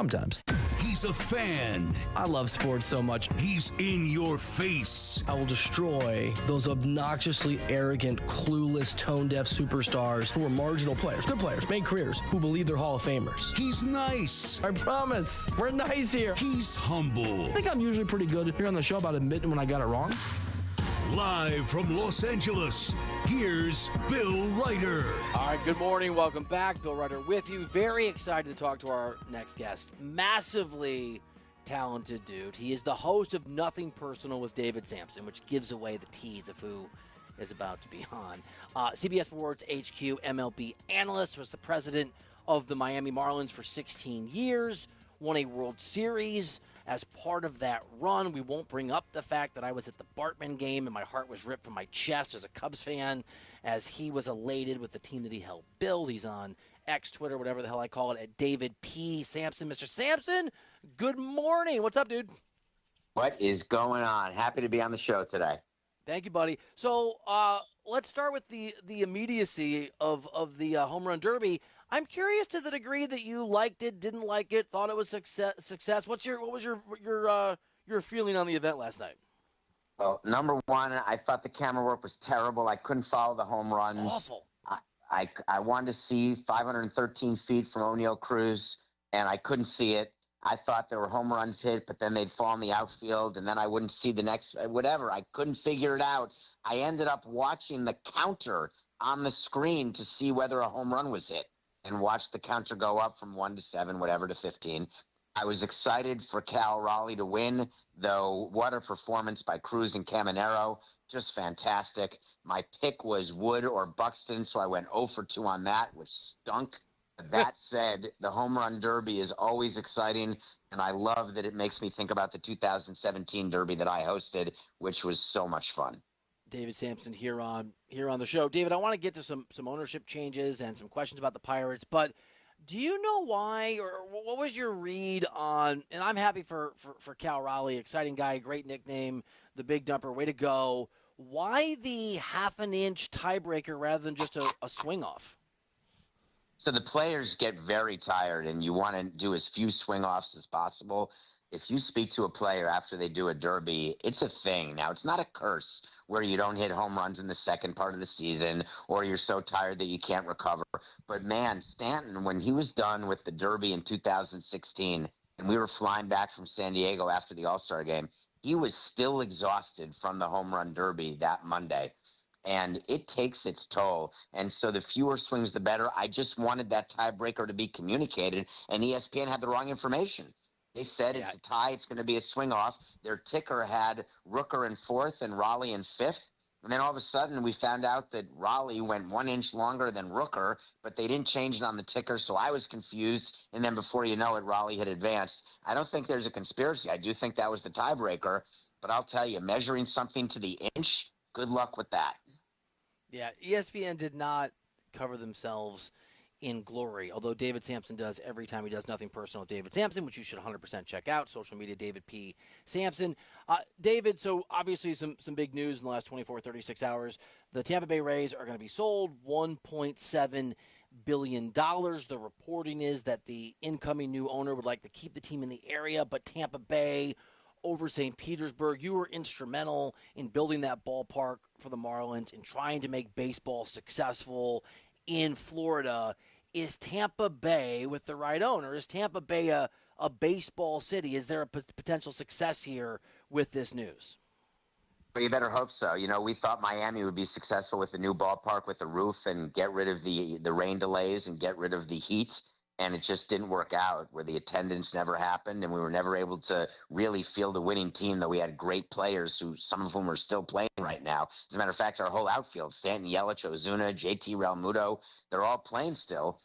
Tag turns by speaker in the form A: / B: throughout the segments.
A: Sometimes.
B: He's a fan.
A: I love sports so much.
B: He's in your face.
A: I will destroy those obnoxiously arrogant, clueless, tone-deaf superstars who are marginal players, good players, made careers, who believe they're Hall of Famers.
B: He's nice.
A: I promise. We're nice here.
B: He's humble.
A: I think I'm usually pretty good here on the show about admitting when I got it wrong.
B: Live from Los Angeles, here's Bill Ryder.
C: All right, good morning. Welcome back. Bill Ryder with you. Very excited to talk to our next guest. Massively talented dude. He is the host of Nothing Personal with David Sampson, which gives away the tease of who is about to be on. CBS Sports HQ MLB analyst, was the president of the Miami Marlins for 16 years, won a World Series. As part of that run, we won't bring up the fact that I was at the Bartman game and my heart was ripped from my chest as a Cubs fan, as he was elated with the team that he helped build. He's on X, Twitter, whatever the hell I call it, at David P. Sampson. Mr. Sampson, good morning. What's up, dude?
D: What is going on? Happy to be on the show today.
C: Thank you, buddy. So let's start with the immediacy of the home run derby. I'm curious to the degree that you liked it, didn't like it, thought it was success. What was your feeling on the event last night?
D: Well, number one, I thought the camera work was terrible. I couldn't follow the home runs.
C: Awful.
D: I wanted to see 513 feet from O'Neal Cruz, and I couldn't see it. I thought there were home runs hit, but then they'd fall in the outfield, and then I wouldn't see the next, whatever. I couldn't figure it out. I ended up watching the counter on the screen to see whether a home run was hit, and watched the counter go up from 1 to 7, whatever, to 15. I was excited for Cal Raleigh to win, though what a performance by Cruz and Caminero. Just fantastic. My pick was Wood or Buxton, so I went 0 for 2 on that, which stunk. That said, the home run derby is always exciting, and I love that it makes me think about the 2017 derby that I hosted, which was so much fun.
C: David Sampson here on the show. David, I want to get to some ownership changes and some questions about the Pirates, but do you know why, or what was your read on, and I'm happy for Cal Raleigh, exciting guy, great nickname, the Big Dumper, way to go. Why the half-an-inch tiebreaker rather than just a swing-off?
D: So the players get very tired, and you want to do as few swing-offs as possible. If you speak to a player after they do a derby, it's a thing. Now, it's not a curse where you don't hit home runs in the second part of the season or you're so tired that you can't recover. But, man, Stanton, when he was done with the derby in 2016 and we were flying back from San Diego after the All-Star game, he was still exhausted from the home run derby that Monday. And it takes its toll. And so the fewer swings, the better. I just wanted that tiebreaker to be communicated, and ESPN had the wrong information. They said it's a tie. It's going to be a swing off. Their ticker had Rooker in 4th and Raleigh in 5th. And then all of a sudden we found out that Raleigh went 1 inch longer than Rooker, but they didn't change it on the ticker. So I was confused. And then before you know it, Raleigh had advanced. I don't think there's a conspiracy. I do think that was the tiebreaker. But I'll tell you, measuring something to the inch, good luck with that.
C: Yeah, ESPN did not cover themselves in glory, although David Sampson does every time he does Nothing Personal with David Sampson, which you should 100% check out. Social media, David P. Sampson. David, so obviously some big news in the last 24, 36 hours. The Tampa Bay Rays are going to be sold $1.7 billion. The reporting is that the incoming new owner would like to keep the team in the area, but Tampa Bay over St. Petersburg. You were instrumental in building that ballpark for the Marlins and trying to make baseball successful in Florida. Is Tampa Bay, with the right owner, is Tampa Bay a baseball city? Is there a potential success here with this news?
D: Well, you better hope so. You know, we thought Miami would be successful with the new ballpark with the roof and get rid of the rain delays and get rid of the heat. And it just didn't work out, where the attendance never happened and we were never able to really field a winning team, though we had great players, some of whom are still playing right now. As a matter of fact, our whole outfield, Stanton, Yelich, Ozuna, JT Realmuto, they're all playing still,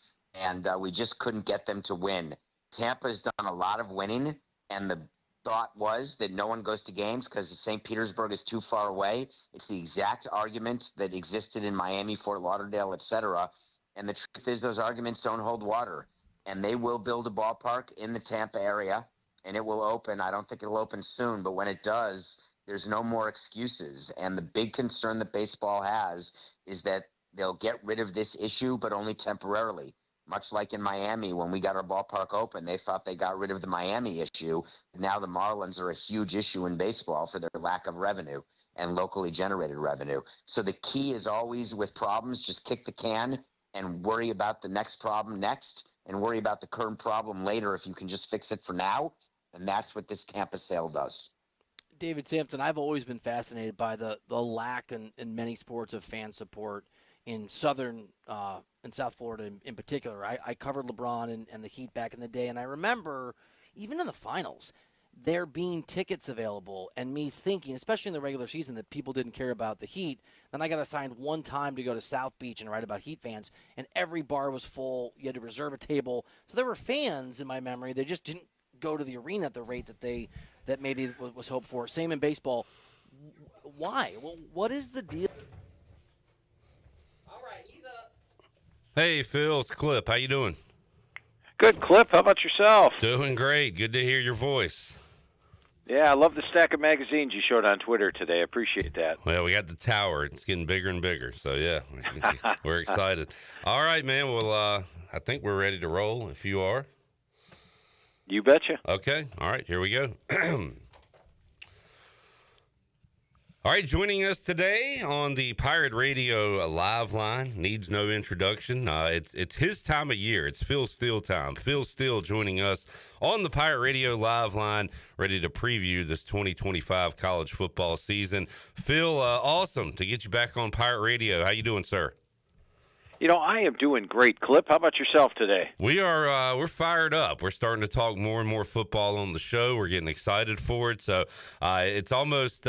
D: and we just couldn't get them to win. Tampa's done a lot of winning, and the thought was that no one goes to games because St. Petersburg is too far away. It's the exact argument that existed in Miami, Fort Lauderdale, etc. And the truth is those arguments don't hold water. And they will build a ballpark in the Tampa area, and it will open. I don't think it'll open soon, but when it does, there's no more excuses. And the big concern that baseball has is that they'll get rid of this issue, but only temporarily. Much like in Miami, when we got our ballpark open, they thought they got rid of the Miami issue. Now the Marlins are a huge issue in baseball for their lack of revenue and locally generated revenue. So the key is always with problems, just kick the can and worry about the next problem next and worry about the current problem later if you can just fix it for now. And that's what this Tampa sale does.
C: David Sampson, I've always been fascinated by the lack in many sports of fan support in South Florida in particular. I covered LeBron and the Heat back in the day, and I remember even in the finals, there being tickets available and me thinking, especially in the regular season, that people didn't care about the Heat. Then I got assigned one time to go to South Beach and write about Heat fans, and every bar was full. You had to reserve a table. So there were fans in my memory. They just didn't go to the arena at the rate that maybe was hoped for. Same in baseball. Why? Well, what is the deal? All right, he's up.
E: Hey, Phil, it's Clip. How you doing?
F: Good, Clip. How about yourself?
E: Doing great. Good to hear your voice.
F: Yeah, I love the stack of magazines you showed on Twitter today. I appreciate that.
E: Well, we got the tower. It's getting bigger and bigger. So, yeah, we're excited. All right, man. Well, I think we're ready to roll if you are.
F: You betcha.
E: Okay. All right. Here we go. All right. Joining us today on the Pirate Radio live line needs no introduction. It's his time of year. It's Phil Steele time. Phil Steele joining us on the Pirate Radio live line, ready to preview this 2025 college football season. Phil, awesome to get you back on Pirate Radio. How you doing, sir?
F: You know, I am doing great, Clip. How about yourself today?
E: We are we're fired up. We're starting to talk more and more football on the show. We're getting excited for it. So it's almost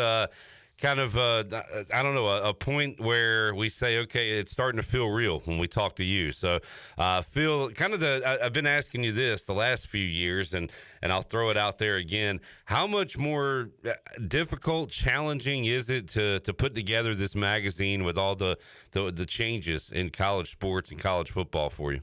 E: kind of, I don't know, a point where we say, okay, it's starting to feel real when we talk to you. So, Phil, kind of I've been asking you this the last few years, and I'll throw it out there again. How much more difficult, challenging is it to put together this magazine with all the changes in college sports and college football for you?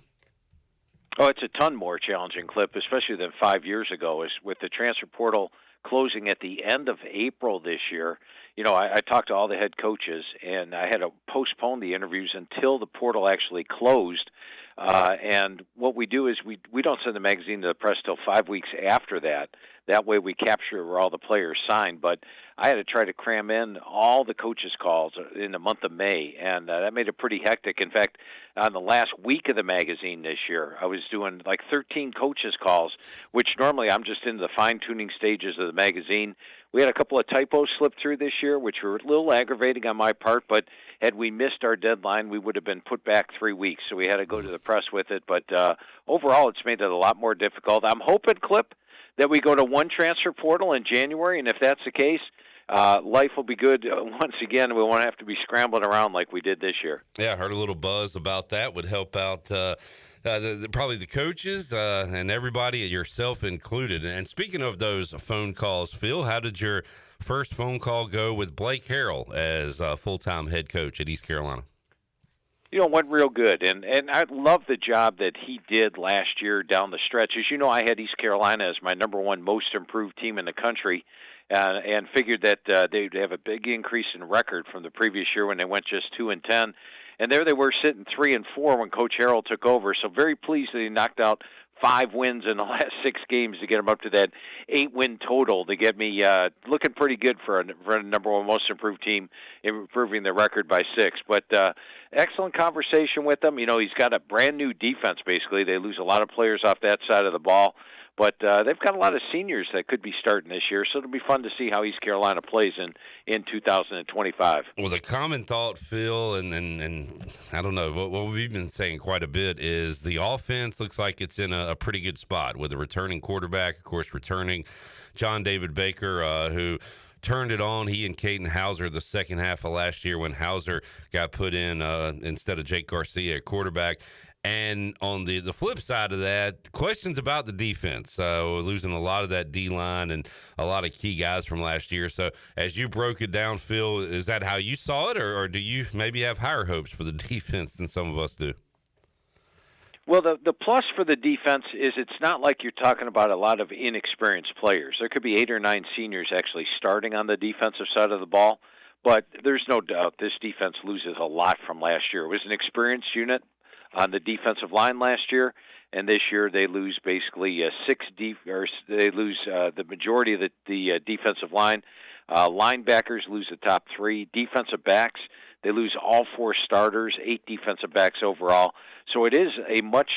F: Oh, it's a ton more challenging, Clip, especially than 5 years ago. Is with the transfer portal closing at the end of April this year. You know, I talked to all the head coaches, and I had to postpone the interviews until the portal actually closed. And what we do is we don't send the magazine to the press till 5 weeks after that. That way we capture where all the players signed. But I had to try to cram in all the coaches' calls in the month of May, and that made it pretty hectic. In fact, on the last week of the magazine this year, I was doing like 13 coaches' calls, which normally I'm just in the fine-tuning stages of the magazine. We had a couple of typos slip through this year, which were a little aggravating on my part, but had we missed our deadline, we would have been put back 3 weeks, so we had to go to the press with it. But overall, it's made it a lot more difficult. I'm hoping, Clip, that we go to one transfer portal in January, and if that's the case, life will be good once again. We won't have to be scrambling around like we did this year.
E: Yeah, I heard a little buzz about that. Would help out probably the coaches and everybody, yourself included. And speaking of those phone calls, Phil, how did your first phone call go with Blake Harrell as full-time head coach at East Carolina?
F: You know, went real good, and I love the job that he did last year down the stretch. As you know, I had East Carolina as my number one most improved team in the country, and figured that they'd have a big increase in record from the previous year when they went just 2-10. And there they were sitting 3-4 when Coach Harrell took over. So very pleased that he knocked out 5 wins in the last 6 games to get them up to that 8-win total to get me looking pretty good for a number one most improved team, improving the record by 6. But excellent conversation with him. You know, he's got a brand new defense. Basically, they lose a lot of players off that side of the ball. But they've got a lot of seniors that could be starting this year, so it'll be fun to see how East Carolina plays in 2025.
E: Well, the common thought, Phil, and I don't know, what we've been saying quite a bit is the offense looks like it's in a pretty good spot with a returning quarterback, of course, returning John David Baker, who turned it on. He and Caden Hauser the second half of last year when Hauser got put in instead of Jake Garcia at quarterback. And on the flip side of that, questions about the defense. We're losing a lot of that D-line and a lot of key guys from last year. So as you broke it down, Phil, is that how you saw it, or do you maybe have higher hopes for the defense than some of us do?
F: Well, the plus for the defense is it's not like you're talking about a lot of inexperienced players. There could be 8 or 9 seniors actually starting on the defensive side of the ball, but there's no doubt this defense loses a lot from last year. It was an experienced unit. on the defensive line last year, and this year they lose basically they lose the majority of the defensive line. Linebackers lose the top 3. Defensive backs, they lose all 4 starters, 8 defensive backs overall. So it is a much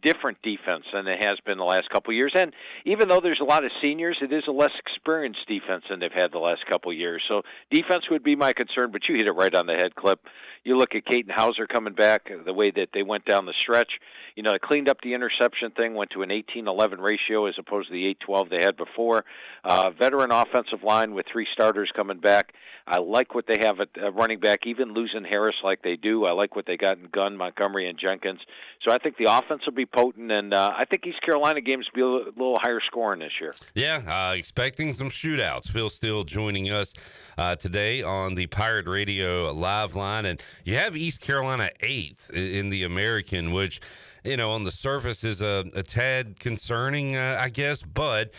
F: different defense than it has been the last couple of years. And even though there's a lot of seniors, it is a less experienced defense than they've had the last couple of years. So defense would be my concern, but you hit it right on the head, Clip. You look at Caden Hauser coming back, the way that they went down the stretch. You know, they cleaned up the interception thing, went to an 18-11 ratio as opposed to the 8-12 they had before. Veteran offensive line with 3 starters coming back. I like what they have at running back, even losing Harris like they do. I like what they got in Gunn, Montgomery, and Jenkins. So I think the offense will be potent, and I think East Carolina games will be a little higher scoring this year.
E: Yeah, expecting some shootouts. Phil Steele joining us today on the Pirate Radio live line. And you have East Carolina 8th in the American, which, you know, on the surface is a tad concerning, I guess. But,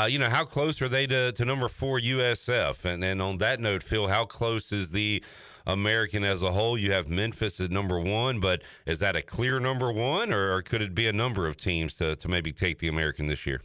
E: you know, how close are they to number 4 USF? And on that note, Phil, how close is the American as a whole? You have Memphis at number 1, but is that a clear number 1, or could it be a number of teams to maybe take the American this year?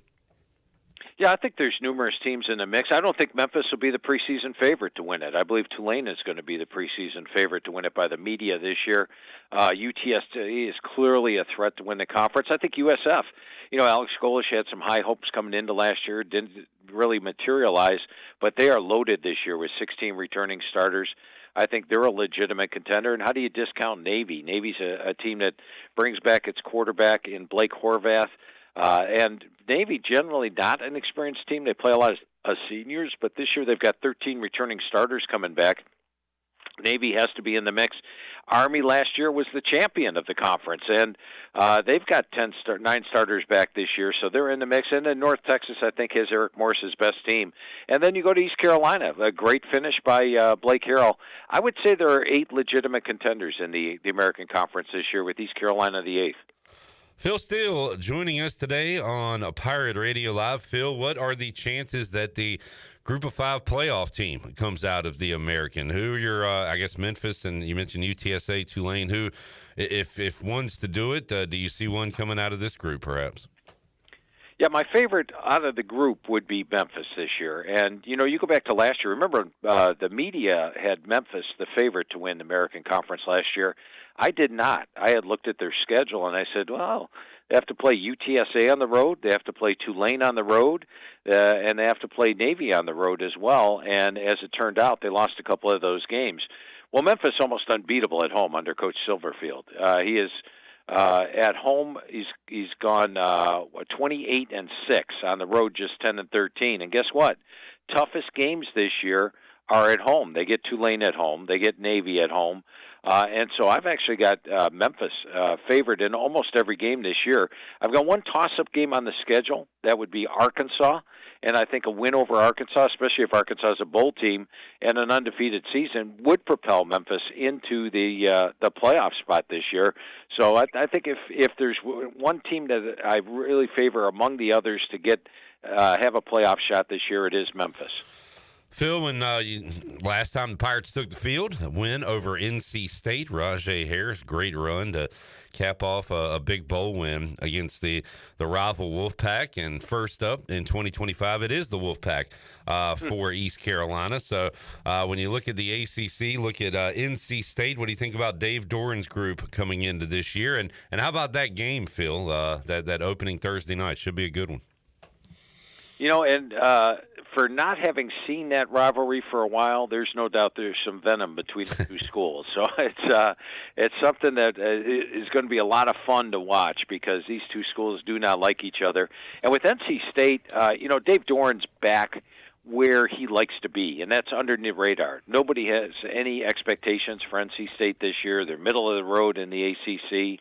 F: Yeah, I think there's numerous teams in the mix. I don't think Memphis will be the preseason favorite to win it. I believe Tulane is going to be the preseason favorite to win it by the media this year. UTSA is clearly a threat to win the conference. I think USF, you know, Alex Golish had some high hopes coming into last year, didn't really materialize, but they are loaded this year with 16 returning starters. I think they're a legitimate contender. And how do you discount Navy? Navy's a team that brings back its quarterback in Blake Horvath. And Navy, generally not an experienced team. They play a lot of seniors, but this year they've got 13 returning starters coming back. Navy has to be in the mix. Army last year was the champion of the conference, and they've got 9 starters back this year, so they're in the mix. And then North Texas, I think, has Eric Morris's best team. And then you go to East Carolina, a great finish by Blake Harrell. I would say there are 8 legitimate contenders in the American Conference this year, with East Carolina the 8th.
E: Phil Steele joining us today on Pirate Radio Live. Phil, what are the chances that the Group of 5 playoff team comes out of the American? Who are your, I guess, Memphis, and you mentioned UTSA, Tulane. Who, if one's to do it, do you see one coming out of this group, perhaps?
F: Yeah, my favorite out of the group would be Memphis this year. And, you know, you go back to last year. Remember, the media had Memphis the favorite to win the American Conference last year. I did not. I had looked at their schedule, and I said, well, they have to play UTSA on the road, they have to play Tulane on the road, and they have to play Navy on the road as well. And as it turned out, they lost a couple of those games. Well, Memphis almost unbeatable at home under Coach Silverfield. He is at home. He's gone 28-6 on the road, just 10-13. And guess what? Toughest games this year are at home. They get Tulane at home. They get Navy at home. And so I've actually got Memphis favored in almost every game this year. I've got one toss-up game on the schedule. That would be Arkansas. And I think a win over Arkansas, especially if Arkansas is a bowl team and an undefeated season, would propel Memphis into the playoff spot this year. So I think if there's one team that I really favor among the others to get have a playoff shot this year, it is Memphis.
E: Phil, when last time the Pirates took the field, a win over NC State, Rajay Harris, great run to cap off a big bowl win against the rival Wolfpack. And first up in 2025, it is the Wolfpack for East Carolina. So when you look at the ACC, look at NC State, what do you think about Dave Doran's group coming into this year? And how about that game, Phil, that opening Thursday night? Should be a good one.
F: You know, and for not having seen that rivalry for a while, there's no doubt there's some venom between the two schools. So it's something that is going to be a lot of fun to watch, because these two schools do not like each other. And with NC State, you know, Dave Doran's back where he likes to be, and that's under the radar. Nobody has any expectations for NC State this year. They're middle of the road in the ACC.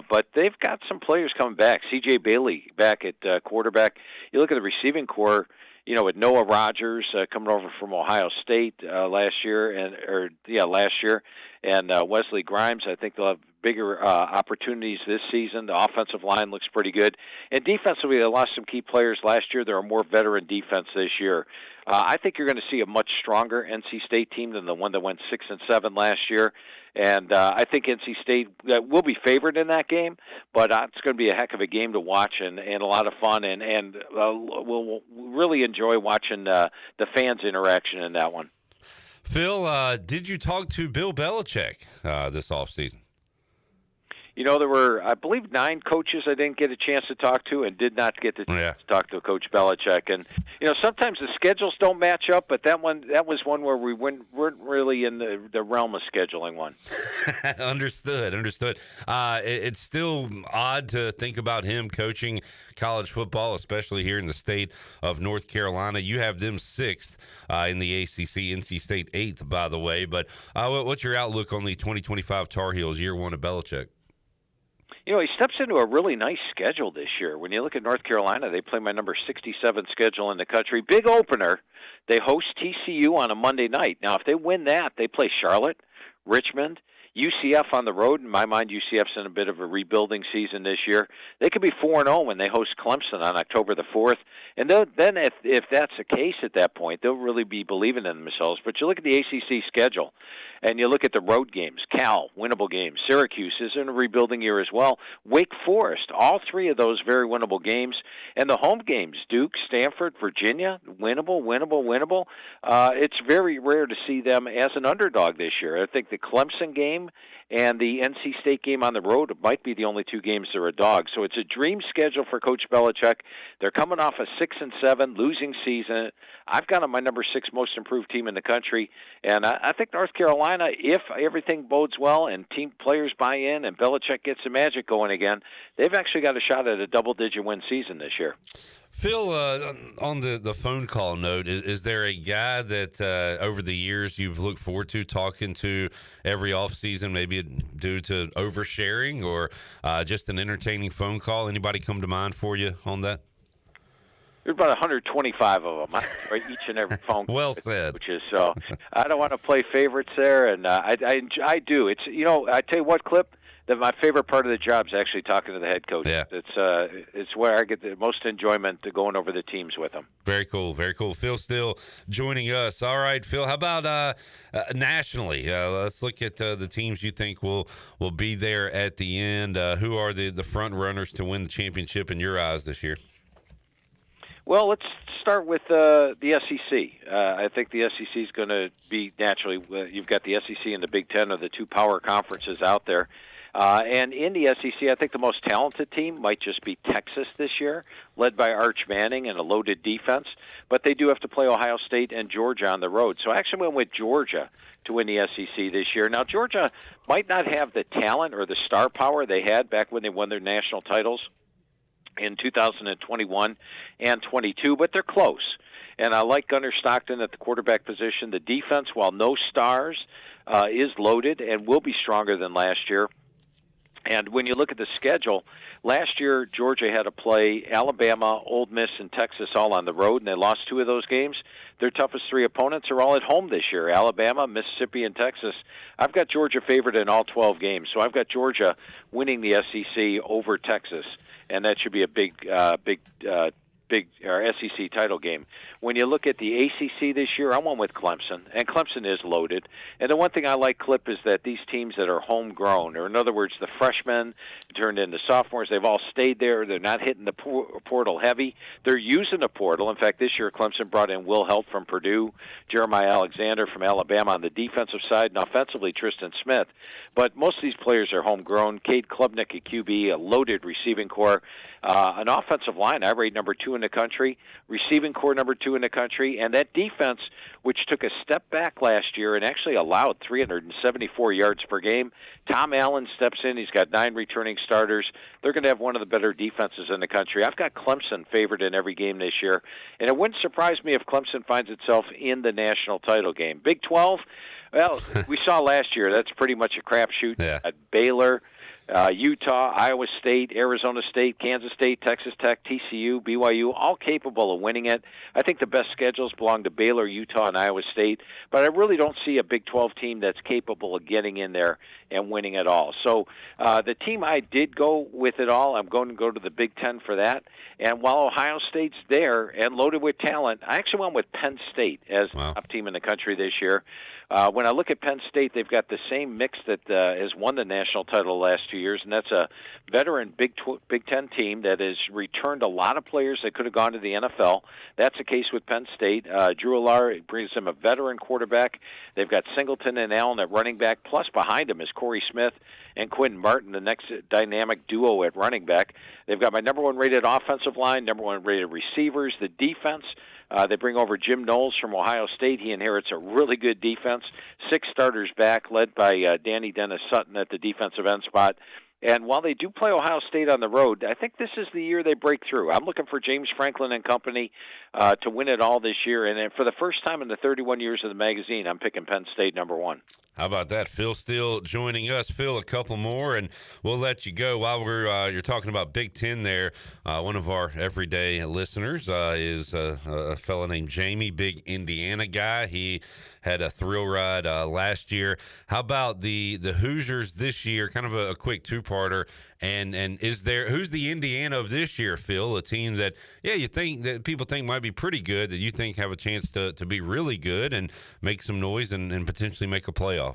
F: But they've got some players coming back. C.J. Bailey back at quarterback. You look at the receiving core, you know, with Noah Rogers coming over from Ohio State last year, and Wesley Grimes. I think they'll have bigger opportunities this season. The offensive line looks pretty good. And defensively, they lost some key players last year. They're a more veteran defense this year. I think you're going to see a much stronger NC State team than the one that went 6-7 last year. And I think NC State will be favored in that game, but it's going to be a heck of a game to watch and a lot of fun. And we'll really enjoy watching the fans' interaction in that one.
E: Phil, did you talk to Bill Belichick this offseason?
F: There were, I believe, 9 coaches I didn't get a chance to talk to and did not get the chance to talk to Coach Belichick. And, sometimes the schedules don't match up, but that was one where we weren't really in the realm of scheduling one.
E: Understood. It's still odd to think about him coaching college football, especially here in the state of North Carolina. You have them 6th in the ACC, NC State 8th, by the way. But what's your outlook on the 2025 Tar Heels, year 1 of Belichick?
F: He steps into a really nice schedule this year. When you look at North Carolina, they play my number 67 schedule in the country. Big opener. They host TCU on a Monday night. Now, if they win that, they play Charlotte, Richmond, UCF on the road. In my mind, UCF's in a bit of a rebuilding season this year. They could be 4-0 when they host Clemson on October the 4th. And then if that's the case at that point, they'll really be believing in themselves. But you look at the ACC schedule, and you look at the road games. Cal, winnable games. Syracuse is in a rebuilding year as well. Wake Forest, all 3 of those very winnable games. And the home games, Duke, Stanford, Virginia, winnable. It's very rare to see them as an underdog this year. I think the Clemson game and the NC State game on the road might be the only 2 games that are a dog. So it's a dream schedule for Coach Belichick. They're coming off a 6-7 losing season. I've got them my number 6 most improved team in the country. And I think North Carolina, if everything bodes well and team players buy in and Belichick gets the magic going again, they've actually got a shot at a double-digit win season this year.
E: Phil, on the phone call note, is there a guy that over the years you've looked forward to talking to every offseason, maybe due to oversharing or just an entertaining phone call? Anybody come to mind for you on that?
F: There's about 125 of them, right? Each and every phone call.
E: Well said.
F: Coaches, so I don't want to play favorites there, and I do. It's I tell you what, Clip, that my favorite part of the job is actually talking to the head coach.
E: Yeah.
F: It's where I get the most enjoyment to going over the teams with them.
E: Very cool. Phil Steele joining us. All right, Phil, how about nationally? Let's look at the teams you think will be there at the end. Who are the front runners to win the championship in your eyes this year?
F: Well, let's start with the SEC. I think the SEC is going to be naturally. You've got the SEC and the Big Ten are the 2 power conferences out there. And in the SEC, I think the most talented team might just be Texas this year, led by Arch Manning and a loaded defense. But they do have to play Ohio State and Georgia on the road. So I actually went with Georgia to win the SEC this year. Now, Georgia might not have the talent or the star power they had back when they won their national titles in 2021 and 22, but they're close. And I like Gunnar Stockton at the quarterback position. The defense, while no stars, is loaded and will be stronger than last year. And when you look at the schedule, last year Georgia had to play Alabama, Ole Miss, and Texas all on the road, and they lost 2 of those games. Their toughest 3 opponents are all at home this year, Alabama, Mississippi, and Texas. I've got Georgia favored in all 12 games, so I've got Georgia winning the SEC over Texas, and that should be a big SEC title game. When you look at the ACC this year, I went with Clemson, and Clemson is loaded. And the one thing I like, Clip, is that these teams that are homegrown, or in other words, the freshmen turned into sophomores, they've all stayed there. They're not hitting the portal heavy. They're using the portal. In fact, this year Clemson brought in Will Helt from Purdue, Jeremiah Alexander from Alabama on the defensive side, and offensively Tristan Smith. But most of these players are homegrown. Cade Klubnik at QB, a loaded receiving core, an offensive line I rate number 2 in the country, receiving core number 2 in the country, and that defense, which took a step back last year and actually allowed 374 yards per game. Tom Allen steps in. He's got 9 returning starters. They're going to have one of the better defenses in the country. I've got Clemson favored in every game this year, and it wouldn't surprise me if Clemson finds itself in the national title game. Big 12, well, we saw last year that's pretty much a crapshoot.
E: Yeah.
F: Baylor, Utah, Iowa State, Arizona State, Kansas State, Texas Tech, TCU, BYU, all capable of winning it. I think the best schedules belong to Baylor, Utah, and Iowa State, but I really don't see a Big 12 team that's capable of getting in there and winning it all. So the team I did go with it all, I'm going to go to the Big 10 for that. And while Ohio State's there and loaded with talent, I actually went with Penn State as the top team in the country this year. When I look at Penn State, they've got the same mix that has won the national title the last 2 years, and that's a veteran Big Ten team that has returned a lot of players that could have gone to the NFL. That's the case with Penn State. Drew Allard brings them a veteran quarterback. They've got Singleton and Allen at running back, plus behind them is Corey Smith and Quentin Martin, the next dynamic duo at running back. They've got my number one rated offensive line, number one rated receivers. The defense, they bring over Jim Knowles from Ohio State. He inherits a really good defense. 6 starters back, led by Danny Dennis Sutton at the defensive end spot. And while they do play Ohio State on the road, I think this is the year they break through. I'm looking for James Franklin and company to win it all this year. And for the first time in the 31 years of the magazine, I'm picking Penn State number 1.
E: How about that? Phil Steele joining us. Phil, a couple more, and we'll let you go. While you're talking about Big Ten there, one of our everyday listeners is a fellow named Jamie, big Indiana guy. He had a thrill ride last year. How about the Hoosiers this year? Kind of a quick two-parter. And who's the Indiana of this year, Phil? A team that, you think that people think might be pretty good, that you think have a chance to be really good and make some noise and potentially make a playoff.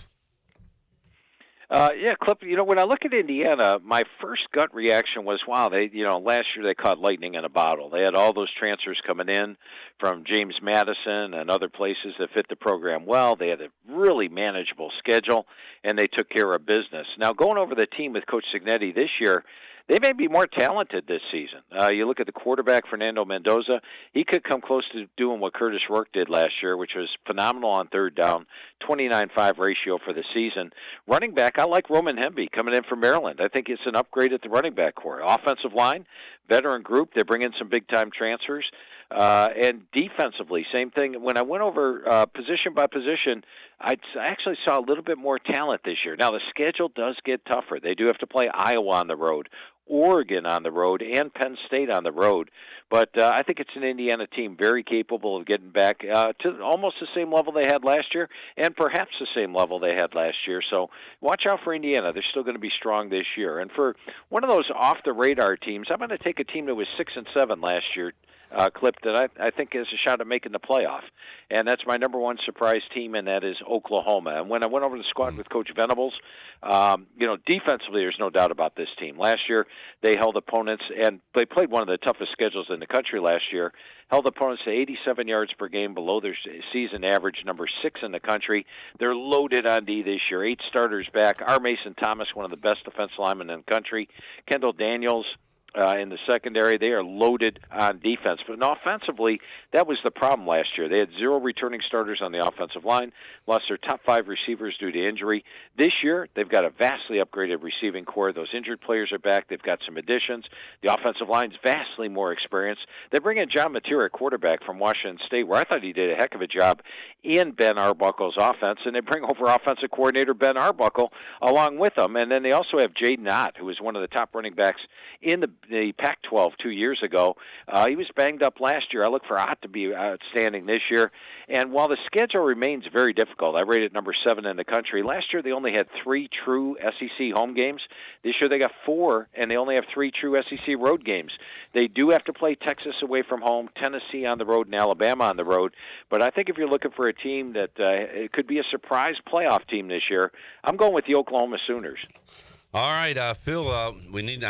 F: Clip, when I look at Indiana, my first gut reaction was, wow, last year they caught lightning in a bottle. They had all those transfers coming in from James Madison and other places that fit the program well. They had a really manageable schedule, and they took care of business. Now, going over the team with Coach Cignetti this year, they may be more talented this season. You look at the quarterback, Fernando Mendoza. He could come close to doing what Curtis Rourke did last year, which was phenomenal on third down, 29-5 ratio for the season. Running back, I like Roman Hemby coming in from Maryland. I think it's an upgrade at the running back core. Offensive line, veteran group. They bring in some big-time transfers. And defensively, same thing. When I went over position by position, I actually saw a little bit more talent this year. Now, the schedule does get tougher. They do have to play Iowa on the road, Oregon on the road, and Penn State on the road. But I think it's an Indiana team very capable of getting back to almost the same level they had last year, and perhaps the same level they had last year. So watch out for Indiana. They're still going to be strong this year. And for one of those off-the-radar teams, I'm going to take a team that was 6-7 last year, Clip, that I think has a shot at making the playoff. And that's my number one surprise team, and that is Oklahoma. And when I went over the squad with Coach Venables, defensively, there's no doubt about this team. Last year, they held opponents, and they played one of the toughest schedules in the country last year, held opponents to 87 yards per game, below their season average, number 6 in the country. They're loaded on D this year, 8 starters back. R. Mason Thomas, one of the best defensive linemen in the country. Kendall Daniels, in the secondary. They are loaded on defense. But offensively, that was the problem last year. They had 0 returning starters on the offensive line, lost their top 5 receivers due to injury. This year, they've got a vastly upgraded receiving core. Those injured players are back. They've got some additions. The offensive line's vastly more experienced. They bring in John Matera, quarterback from Washington State, where I thought he did a heck of a job in Ben Arbuckle's offense, and they bring over offensive coordinator Ben Arbuckle along with them. And then they also have Jaden Ott, who was one of the top running backs in the Pac-12 2 years ago. He was banged up last year. I look for Ott to be outstanding this year. And while the schedule remains very difficult, I rated number 7 in the country. Last year they only had 3 true SEC home games. This year they got 4, and they only have 3 true SEC road games. They do have to play Texas away from home, Tennessee on the road, and Alabama on the road. But I think if you're looking for a team that it could be a surprise playoff team this year, I'm going with the Oklahoma Sooners.
E: All right, Phil. I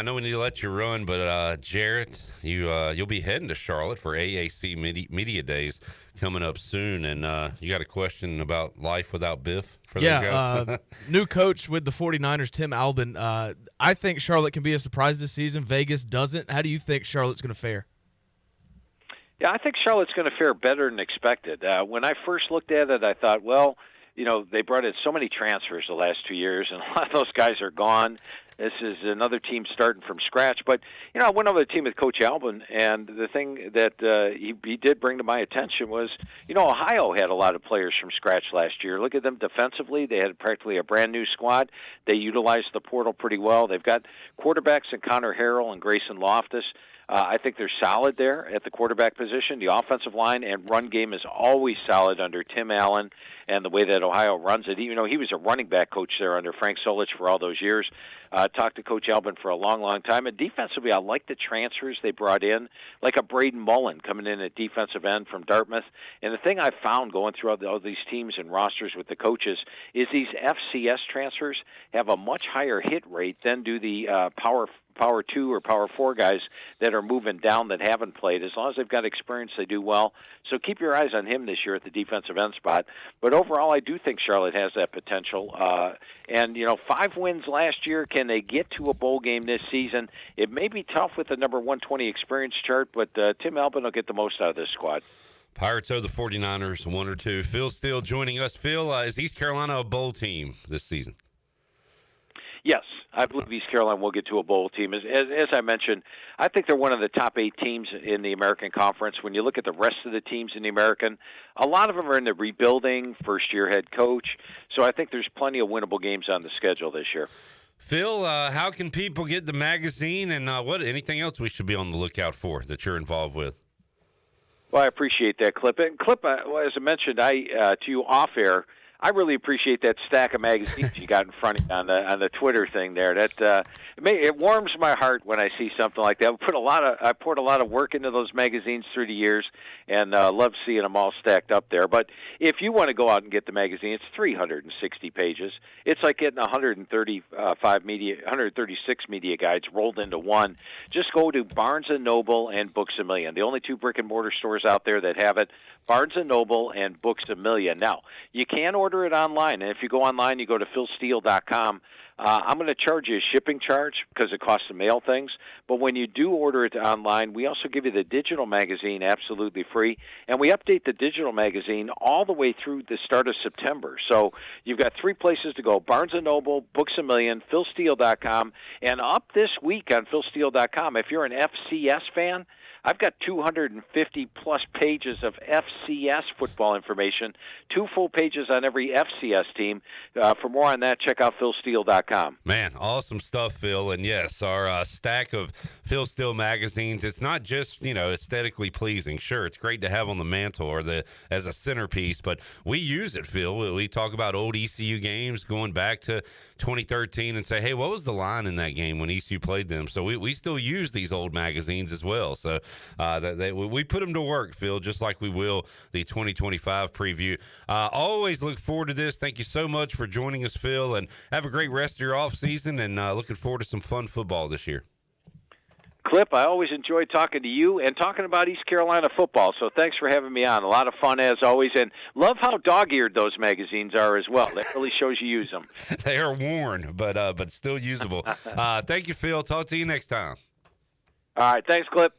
E: know we need to let you run, but Jarrett, you'll be heading to Charlotte for AAC Media Days coming up soon, and you got a question about life without Biff for those guys?
G: New coach with the 49ers, Tim Albin. I think Charlotte can be a surprise this season. Vegas doesn't. How do you think Charlotte's going to fare?
F: Yeah, I think Charlotte's going to fare better than expected. When I first looked at it, I thought, well, they brought in so many transfers the last 2 years, and a lot of those guys are gone. This is another team starting from scratch. But, I went over the team with Coach Albin, and the thing that he did bring to my attention was, Ohio had a lot of players from scratch last year. Look at them defensively. They had practically a brand-new squad. They utilized the portal pretty well. They've got quarterbacks in Connor Harrell and Grayson Loftus. I think they're solid there at the quarterback position. The offensive line and run game is always solid under Tim Allen and the way that Ohio runs it. He was a running back coach there under Frank Solich for all those years. Talked to Coach Albin for a long, long time. And defensively, I like the transfers they brought in, like a Braden Mullen coming in at defensive end from Dartmouth. And the thing I found going through all these teams and rosters with the coaches is these FCS transfers have a much higher hit rate than do the Power 2 or Power 4 guys that are moving down that haven't played. As long as they've got experience, they do well. So keep your eyes on him this year at the defensive end spot. But overall, I do think Charlotte has that potential. And 5 wins last year. Can they get to a bowl game this season? It may be tough with the number 120 experience chart, but Tim Albin will get the most out of this squad.
E: Pirates owe the 49ers 1 or 2. Phil Steele joining us. Phil, is East Carolina a bowl team this season?
F: Yes, I believe East Carolina will get to a bowl team. As I mentioned, I think they're one of the top 8 teams in the American Conference. When you look at the rest of the teams in the American, a lot of them are in the rebuilding, first-year head coach. So I think there's plenty of winnable games on the schedule this year.
E: Phil, how can people get the magazine, and anything else we should be on the lookout for that you're involved with?
F: Well, I appreciate that, Clip. And Clip, as I mentioned, to you off air, I really appreciate that stack of magazines you got in front of you on the Twitter thing there. That it warms my heart when I see something like that. I poured a lot of work into those magazines through the years, and love seeing them all stacked up there. But if you want to go out and get the magazine, it's 360 pages. It's like getting 136 media guides rolled into one. Just go to Barnes & Noble and Books A Million, the only 2 brick-and-mortar stores out there that have it. Barnes & Noble and Books A Million. Now, you can order it online, and if you go online, you go to philsteele.com. I'm going to charge you a shipping charge because it costs to mail things. But when you do order it online, we also give you the digital magazine absolutely free. And we update the digital magazine all the way through the start of September. So you've got 3 places to go: Barnes & Noble, Books A Million, philsteele.com. And up this week on philsteele.com, if you're an FCS fan, I've got 250-plus pages of FCS football information, 2 full pages on every FCS team. For more on that, check out philsteele.com.
E: Man, awesome stuff, Phil. And yes, our stack of Phil Steele magazines, it's not just, aesthetically pleasing. Sure, it's great to have on the mantle or as a centerpiece, but we use it, Phil. We talk about old ECU games going back to 2013 and say, hey, what was the line in that game when ECU played them? So we still use these old magazines as well. So we put them to work, Phil, just like we will the 2025 preview. Always look forward to this. Thank you so much for joining us, Phil, and have a great rest of your off season, and looking forward to some fun football this year.
F: Clip, I always enjoy talking to you and talking about East Carolina football, so thanks for having me on. A lot of fun as always, and love how dog-eared those magazines are as well. That really shows you use them.
E: They are worn, but still usable. Thank you, Phil. Talk to you next time.
F: All right, thanks, Clip.